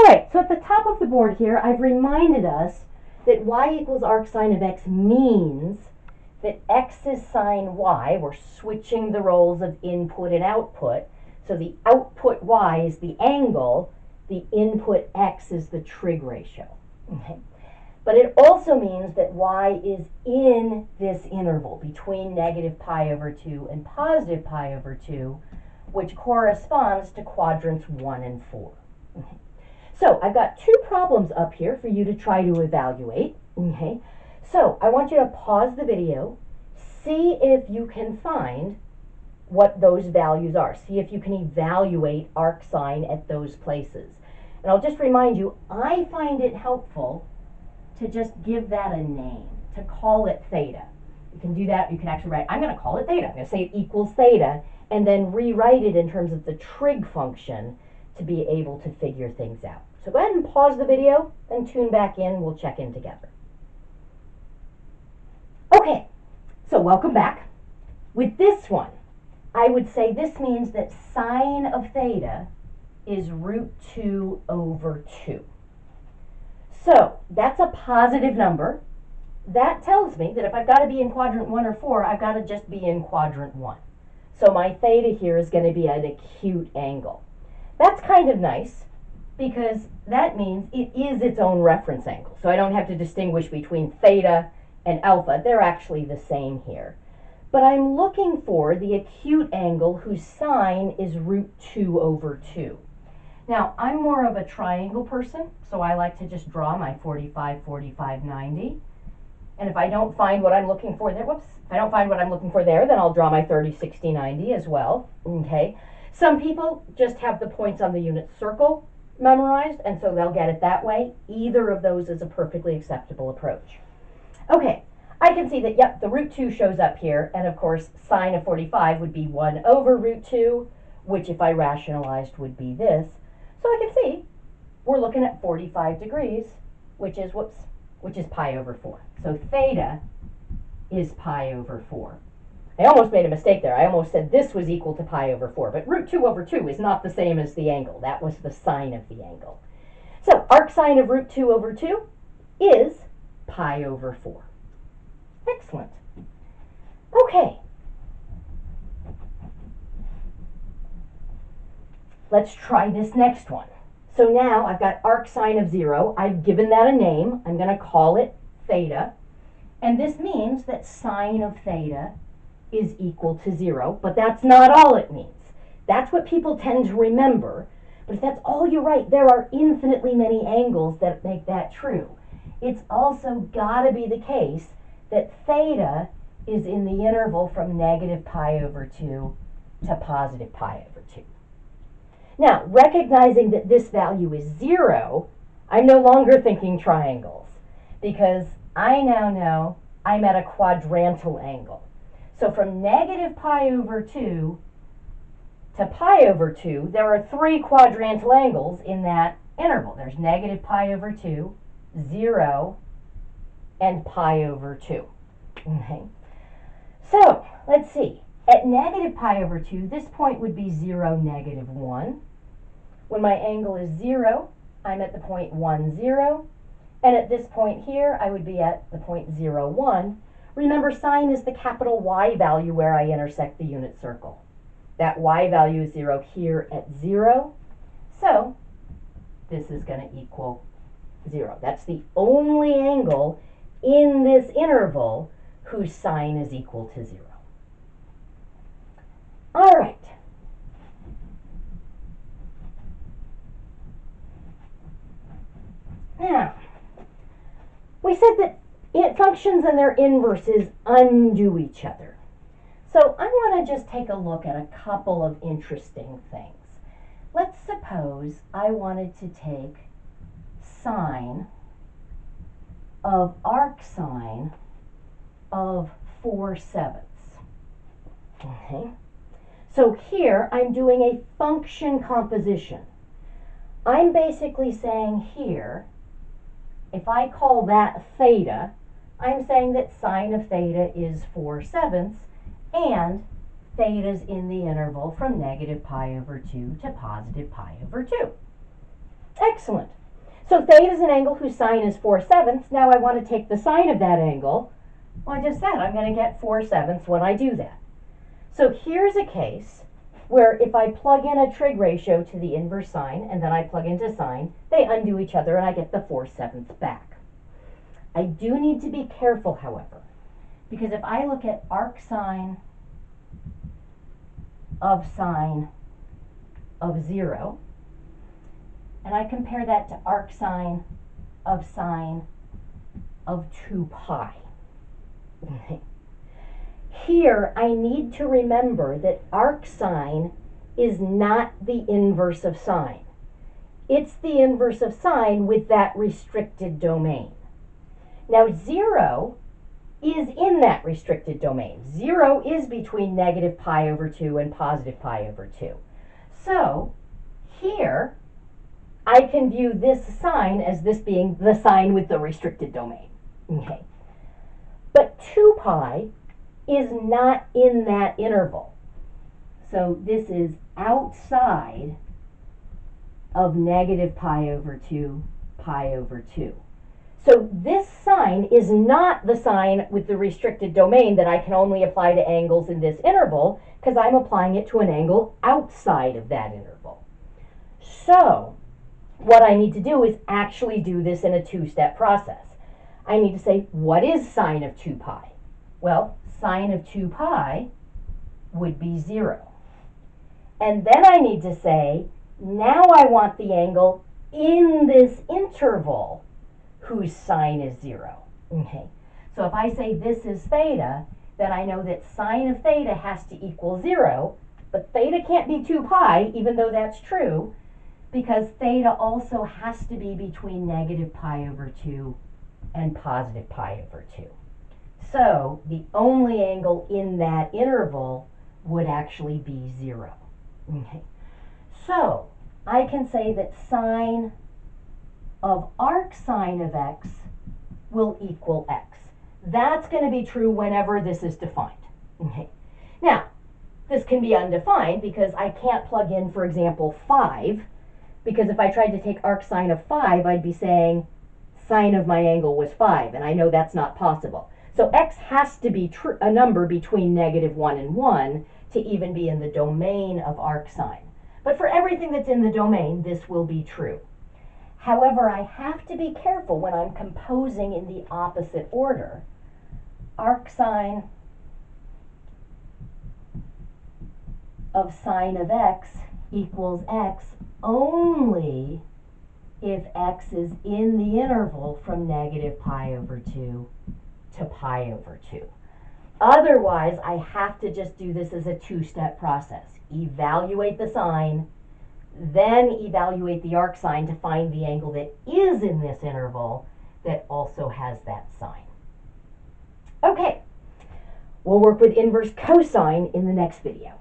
right, so at the top of the board here, I've reminded us that y equals arc sine of x means that x is sine y. We're switching the roles of input and output. So the output y is the angle, the input x is the trig ratio. Okay. But it also means that y is in this interval between negative pi over 2 and positive pi over 2, which corresponds to quadrants 1 and 4. Okay. So I've got two problems up here for you to try to evaluate. Okay. So I want you to pause the video, see if you can find what those values are. See if you can evaluate arc sine at those places. And I'll just remind you, I find it helpful to just give that a name, to call it theta. You can do that. You can actually write, I'm going to call it theta. I'm going to say it equals theta, and then rewrite it in terms of the trig function to be able to figure things out. So go ahead and pause the video, then tune back in. We'll check in together. Okay, so welcome back. With this one, I would say this means that sine of theta is root 2 over 2. So that's a positive number. That tells me that if I've got to be in quadrant 1 or 4, I've got to just be in quadrant 1. So my theta here is going to be an acute angle. That's kind of nice because that means it is its own reference angle. So I don't have to distinguish between theta and alpha. They're actually the same here. But I'm looking for the acute angle whose sine is root 2 over 2. Now, I'm more of a triangle person, so I like to just draw my 45, 45, 90. And if I don't find what I'm looking for there, if I don't find what I'm looking for there, then I'll draw my 30, 60, 90 as well. Okay. Some people just have the points on the unit circle memorized, and so they'll get it that way. Either of those is a perfectly acceptable approach. Okay, I can see that, yep, the root 2 shows up here, and of course, sine of 45 would be 1 over root 2, which if I rationalized would be this. So I can see we're looking at 45 degrees, which is, which is pi over 4. So theta is pi over 4. I almost made a mistake there. I almost said this was equal to pi over 4, but root 2 over 2 is not the same as the angle. That was the sine of the angle. So arc sine of root 2 over 2 is pi over 4. Excellent. Okay. Let's try this next one. So now I've got arc sine of 0. I've given that a name. I'm going to call it theta. And this means that sine of theta is equal to 0. But that's not all it means. That's what people tend to remember. But if that's all you write, there are infinitely many angles that make that true. It's also got to be the case that theta is in the interval from negative pi over 2 to positive pi over 2. Now, recognizing that this value is 0, I'm no longer thinking triangles because I now know I'm at a quadrantal angle. So from negative pi over 2 to pi over 2, there are 3 quadrantal angles in that interval. There's negative pi over 2, 0, and pi over 2. Okay. So, let's see. At negative pi over 2, this point would be 0, negative 1. When my angle is 0, I'm at the point 1, 0. And at this point here, I would be at the point 0, 1. Remember, sine is the capital Y value where I intersect the unit circle. That Y value is 0 here at 0. So, this is going to equal 0. That's the only angle in this interval whose sine is equal to 0. All right. Now, we said that functions and their inverses undo each other. So I want to just take a look at a couple of interesting things. Let's suppose I wanted to take sine of arc sine of 4/7. Okay. So here I'm doing a function composition. I'm basically saying here, if I call that theta, I'm saying that sine of theta is 4/7 and theta's in the interval from negative pi over 2 to positive pi over 2. Excellent. So theta is an angle whose sine is 4/7. Now I want to take the sine of that angle. Well, I just said I'm going to get 4/7 when I do that. So here's a case where if I plug in a trig ratio to the inverse sine and then I plug into sine, they undo each other and I get the 4/7 back. I do need to be careful, however, because if I look at arc sine of sine of 0, and I compare that to arc sine of sine of 2 pi. Here, I need to remember that arc sine is not the inverse of sine. It's the inverse of sine with that restricted domain. Now, 0 is in that restricted domain. 0 is between negative pi over 2 and positive pi over 2. So, here, I can view this sine as this being the sine with the restricted domain. Okay. But 2 pi is not in that interval. So this is outside of negative pi over 2, pi over 2. So this sine is not the sine with the restricted domain that I can only apply to angles in this interval, because I'm applying it to an angle outside of that interval. So what I need to do is actually do this in a two-step process. I need to say, what is sine of 2 pi? Well, sine of 2 pi would be 0. And then I need to say, now I want the angle in this interval whose sine is 0. Okay. So if I say this is theta, then I know that sine of theta has to equal 0, but theta can't be 2 pi, even though that's true, because theta also has to be between negative pi over 2 and positive pi over 2. So the only angle in that interval would actually be 0. Okay. So I can say that sine of arc sine of x will equal x. That's going to be true whenever this is defined. Okay. Now, this can be undefined because I can't plug in, for example, 5, because if I tried to take arc sine of 5, I'd be saying sine of my angle was 5, and I know that's not possible. So x has to be a number between negative 1 and 1 to even be in the domain of arc sine. But for everything that's in the domain, this will be true. However, I have to be careful when I'm composing in the opposite order. Arc sine of sine of x equals x only if x is in the interval from negative pi over 2 to pi over 2. Otherwise, I have to just do this as a two-step process. Evaluate the sine, then evaluate the arc sine to find the angle that is in this interval that also has that sine. Okay, we'll work with inverse cosine in the next video.